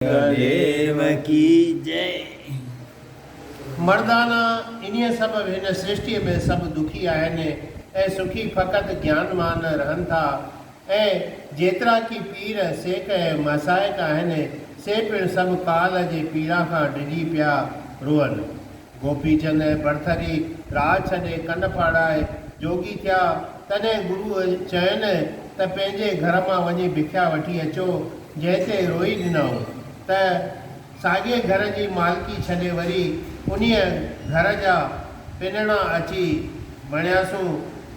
देव की जय। मर्दाना इन सब हिन सृष्टि में सब दुखी आहिनि ऐं सुखी फ़क़ति ज्ञानवान रहनि था ऐं जेतिरा की पीर सेक ऐं मसाइक आहिनि से पिणु सभु काल जे पीड़ा खां डिॼी पिया रोअनि। गोपीचंद ऐं भरथरी राह छॾे कन फाड़ाए जोगी थिया तॾहिं गुरूअ चयनि त पंहिंजे घर मां वञी भिख्या वठी अचो, जंहिं ते रोई ॾिनऊं त साॻिए घर जी मालिकी छॾे वरी उन्हीअ घर जा पिनणा अची मणियासूं।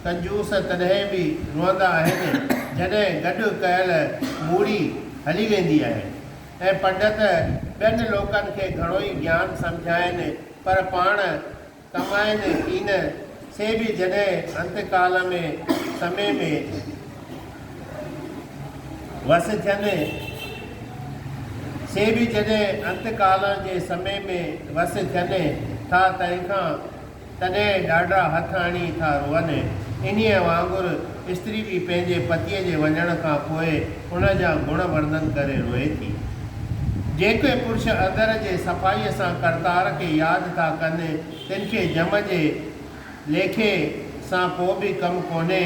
कंजूस तॾहिं बि रोअंदा आहिनि जॾहिं गॾु कयल मूड़ी हली वेंदी आहे ऐं पंडित ॿियनि लोकनि खे घणो ई ज्ञान सम्झाइनि पर पाण कमाइनि कीन। से बि जॾहिं अंतकाल में समय में वस थियनि से बि जॾहिं अंतकाल जे समय में वस थियनि था तॾहिं ॾाढा हथ आणी था रोअनि। इन्हीअ वांगुरु स्त्री बि पंहिंजे पतीअ जे वञण खां पोइ उन जा गुण वर्णन करे रोए थी। जेके पुरुष अंदर जे सफ़ाईअ सां करतार खे यादि था कनि तिन खे जम जे लेखे सां को बि कमु कोन्हे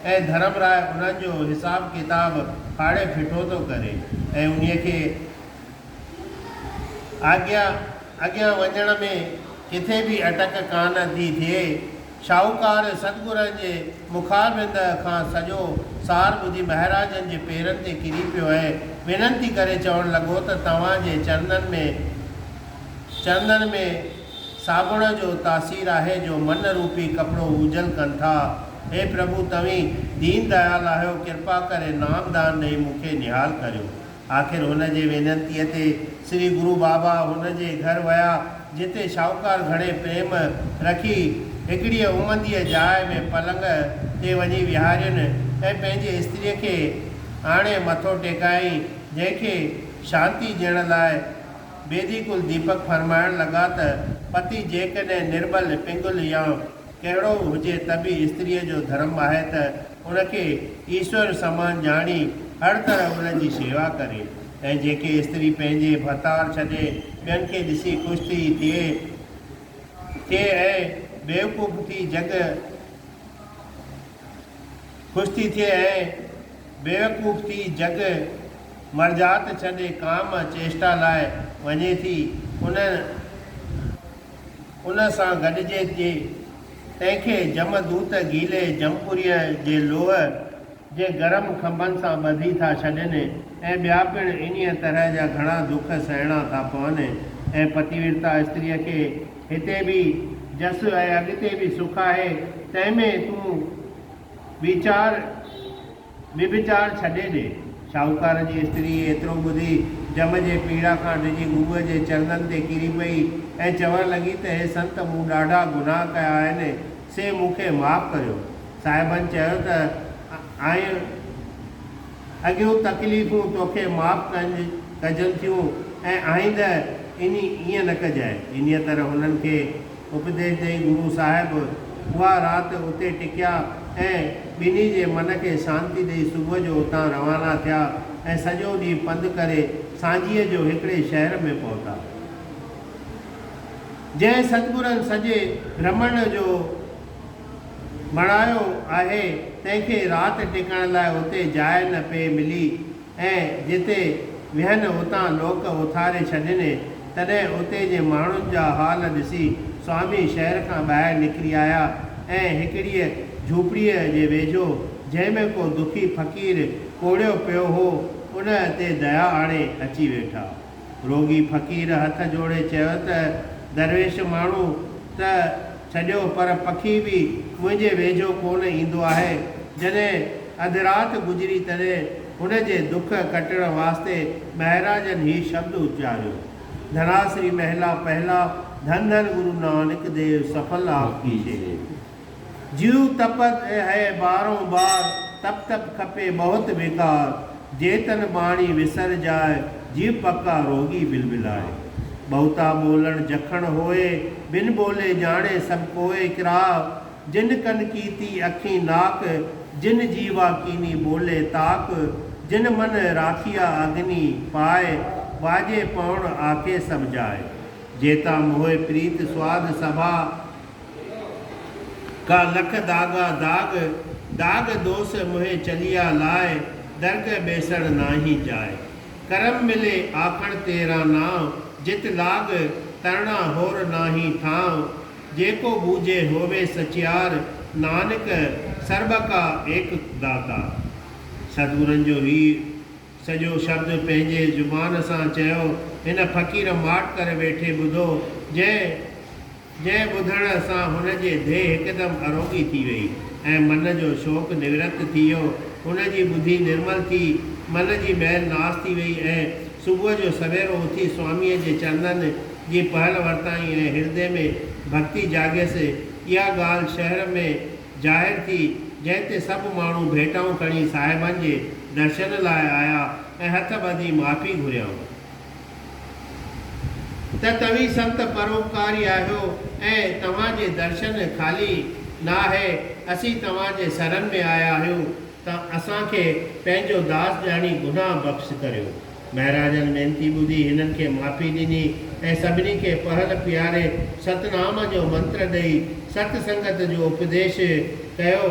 ऐं धर्मराय उन्हनि जो हिसाब किताब फाड़े फिटो थो करे ऐं उन्हीअ खे अॻियां वञण में किथे बि अटक कान थी थिए। शाहूकार सतगुरनि जे मुखारबिंद खां सॼो सार ॿुधी महाराजनि जे पेरनि ते किरी पियो ऐं विनंती करे चवणु लॻो त तव्हांजे चरणनि में साबुण जो तासीर आहे जो मन रूपी कपिड़ो उजल कनि था। हे प्रभु तव्हीं दीन दयाल आहियो, कृपा करे नामदान ॾेई मूंखे निहाल करियो। आख़िर हुन जे वेनंतीअ ते श्री गुरु बाबा हुन जे घर विया जिते शाहूकार घणे प्रेम रखी हिकिड़ीअ उमंदीअ जाइ में पलंग ते वञी विहारियुनि ऐं पंहिंजे स्त्रीअ खे आणे मथो टेकाई, जंहिंखे शांती ॾियण लाइ बेदीकुल दीपक फरमाइण लॻा त पति जेकॾहिं निर्बल पिंगुल या कहिड़ो हुजे त बि स्त्रीअ जो धर्म आहे त उनखे ईश्वर समान ॼाणी हर तरह उनजी शेवा करे ऐं जेके स्त्री पंहिंजे भतार छॾे ॿियनि खे ॾिसी ख़ुशि थी थिए ऐं बेवकूफ़ थी जग मर्जात छॾे काम चेष्टा लाइ वञे थी उन सां गॾिजे थी तंहिंखे जमदूत गीले जमपुरीअ जे लोह जे गरम खंभनि सां ॿधी था छॾनि ऐं ॿिया पिणु इन्हीअ तरह जा घणा दुख सहणा था पवनि ऐं पतिव्रता स्त्रीअ खे हिते बि जस ऐं अॻिते बि सुख आहे, तंहिंमें तूं विचार छॾे ॾे। शाहूकार जी स्त्री एतिरो ॿुधी जम जे पीड़ा खां डिॼी गुरूअ जे चरणनि ते किरी पई ऐं चवणु लॻी त हे संत मूं ॾाढा गुनाह कया आहिनि, से मूंखे माफ़ करियो। साहिबनि चयो त अॻियूं तकलीफ़ूं तोखे माफ़ कजनि थियूं ऐं आईंदह ईअं न कजांइ। इन्हीअ तरह हुननि खे उपदेश ॾेई गुरू साहिबु उहा राति उते टिकिया ऐं ॿिन्ही जे मन खे शांती ॾेई सुबुह जो उतां रवाना थिया ऐं सॼो ॾींहुं पंधु करे सांझीअ जो हिकिड़े शहर में पहुता। जंहिं सतगुरनि सॼे ब्रह्मण जो बणायो आहे तंहिंखे राति टिकण लाइ उते जाइ न पे मिली ऐं जिते विहनि उतां लोक उथारे छॾिने। तॾहिं उते जे माण्हुनि जा हाल ॾिसी स्वामी शहर खां ॿाहिरि निकिरी आया ऐं हिकिड़ीअ झूपड़ीअ जे वेझो जंहिंमें को दुखी फ़क़ीर कोड़ियो पियो हो उन ते दया आणे अची वेठा। रोगी फ़क़ीर हथ जोड़े चयो त दरवेश माण्हू त छॾियो पर पखी बि मुंहिंजे वेझो कोन ईंदो आहे। जॾहिं अधु राति गुज़री तॾहिं हुन जे दुख कटण वास्ते महाराजनि ही शब्द उचारियो, धनाश्री महला पहला, धन धन गुरु नानक देव सफल आपकी जय। जीव तपत है बारों बार, तप तप खपे बहुत बेकार, जेतन बाणी विसर जाए, जीव पक्का रोगी बिलबिलाए। बहुता बोलण जखण होए, बिन बोले जाने सब कोए किराव, जिन कन कीती अखी नाक, जिन जीवा कीनी बोले ताक, जिन मन राखिया अग्नि पाए, वाजे पौण आके समझाए। जेता मोहे प्रीत स्वाद सभा का लख दागा दाग दाग दोष मुहे चलिया लाए। दर्ग बेसण नाही जाए। करम मिले आखण तेरा नाम जित लाग तरना होर नाही ठाव। जेको बूझे होवे सचियार नानक सर्ब का एक दाता। सतगुरन जो ही सजो शब्द पंहिंजे जुबान सां चयो। हिन फ़क़ीर माट करे वेठे ॿुधो। जंहिं ॿुधण सां हुनजे देह हिकदमि अरोगी थी वई ऐं मन जो शौक़ निवृत्त थी वियो। हुनजी ॿुधी निर्मल थी मन जी मैल नाश थी वई ऐं सुबुह जो सवेरो उथी स्वामीअ जे चरणनि जी पहल वरिताई ऐं हृदय में भक्ति जाॻियसि। इहा ॻाल्हि शहर में ज़ाहिर थी जंहिं ते सभु माण्हू भेटाऊं खणी साहिबनि जे दर्शन लाइ आया ऐं हथ ॿधी माफ़ी घुरियऊं त तव्हीं संत परोपकारी आहियो ऐं तव्हांजे दर्शन ख़ाली न आहे। असीं तव्हांजे सरनि में आया आहियूं त असांखे पंहिंजो दास ॼाणी गुनाह बख़्श करियो। महाराजनि वेनती ॿुधी हिननि खे माफ़ी ॾिनी ऐं सभिनी खे पहल पीआरे सतनाम जो मंत्र ॾेई सतसंगत जो उपदेश कयो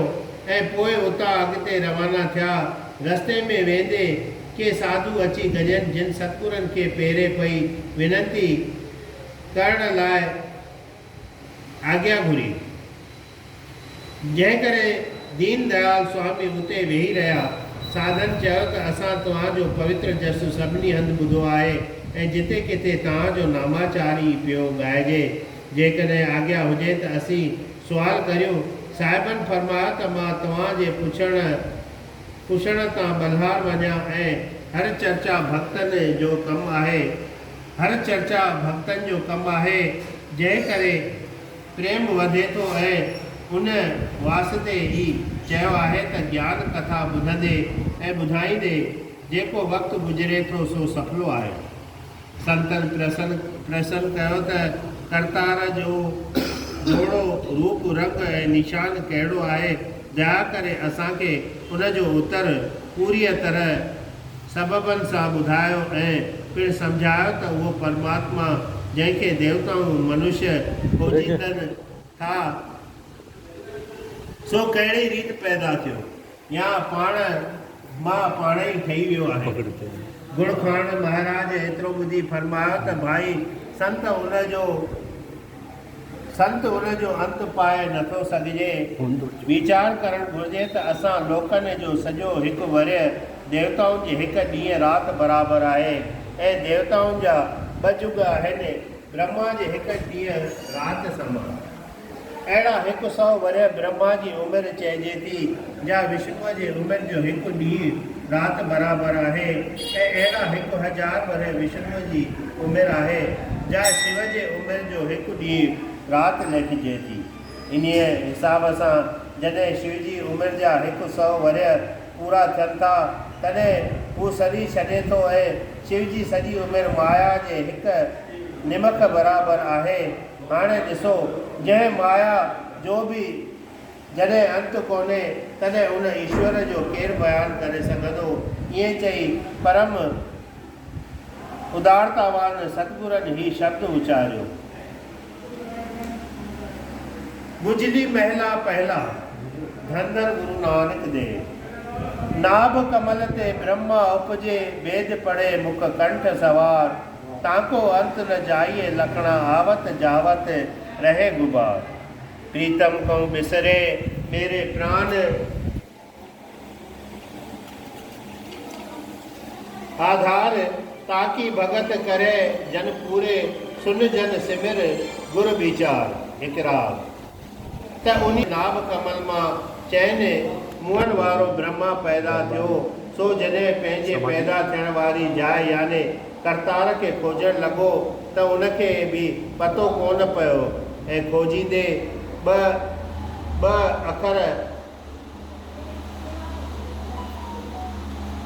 ऐं पोइ उतां अॻिते रवाना थिया। रस्ते में वेंदे के साधु अची गजनि जिन सतगुरनि खे पेरे पई विनती करण लाइ आज्ञा घुरी। जंहिं करे दीन दयाल स्वामी उते वेही रहिया। साधन चयो त असां तव्हांजो पवित्र जस सभिनी हंधि ॿुधो आहे ऐं जिते किथे तव्हांजो नामाचारी पियो ॻाइजे। जेकॾहिं आज्ञा हुजे त असीं सुवाल करियूं। साहिबनि फरमायो त मां तव्हांजे पुछण तां बल्हार वञा ऐं हर चर्चा भक्तनि जो कमु आहे। हर चर्चा भक्तनि जो कमु आहे। जंहिं करे प्रेम वधे थो ऐं उन वास्ते ई चयो आहे त ज्ञान कथा ॿुधंदे ऐं ॿुधाईंदे जेको वक़्तु गुज़रे थो सो सफलो आहे। संतनि प्रसन्न कयो त करतार जो जोड़ो रूप रंग ऐं निशान कहिड़ो आहे। दया करे असांखे उनजो उत्तर पूरीअ तरह सबबनि सां ॿुधायो ऐं पिणु सम्झायो त उहो परमात्मा जंहिंखे देवताऊं मनुष्य खोजींदनि था सो कहिड़ी रीति पैदा थियो या मां पाण ई ठही वियो आहे। गुणखान महाराज एतिरो ॿुधी फरमायो त भाई संत उनजो अंत पाए नथो सघिजे। वीचार करणु घुरिजे त असां लोकनि जो सॼो हिकु वर्य देवताउनि जे हिकु ॾींहुं राति बराबरि आहे ऐं देवताउनि जा 2 जुग आहिनि। ब्रह्मा जे हिकु ॾींहुं राति समान। अहिड़ा 100 वर्य ब्रह्मा जी उमिरि चइजे थी जा विष्णुअ जे उमिरि जो हिकु ॾींहुं राति बराबरि आहे ऐं अहिड़ा 1000 वर्य विष्णुअ जी उमिरि आहे जा शिव जे उमिरि जो हिकु ॾींहुं राति लिखिजे थी। इन हिसाब सां जॾहिं शिव जी उमिरि जा 100 वर्य पूरा थियनि था तॾहिं हू सड़ी छॾे थो ऐं शिव जी सॼी उमिरि माया जे हिकु निमक बराबरि आहे। हाणे ॾिसो जंहिं माया जो बि जॾहिं अंत कोन्हे तॾहिं उन ईश्वर जो केरु बयानु करे सघंदो। ईअं चई परम उदारतावान सतगुरनि ही शब्द उचारियो। बुझली महला पहला धन धन गुरु नानक दे। नाभ कमल ते ब्रह्मा उपजे वेद पढ़े मुख कंठ सवार। ताको अंत न जाइए लखना आवत जावत रहे गुबार। प्रीतम को बिसरे मेरे प्राण आधार। ताकि भगत करे जन पूरे सुन जन सिमिर गुर विचार। इकरार त उन नाभ कमल मां चैन मुअण वारो ब्रह्मा पैदा थियो। सो जॾहिं पंहिंजे पैदा थियण वारी जाइ याने करतार खे खोजणु लॻो त उनखे बि पतो कोन पियो ऐं खोजींदे ॿ अखर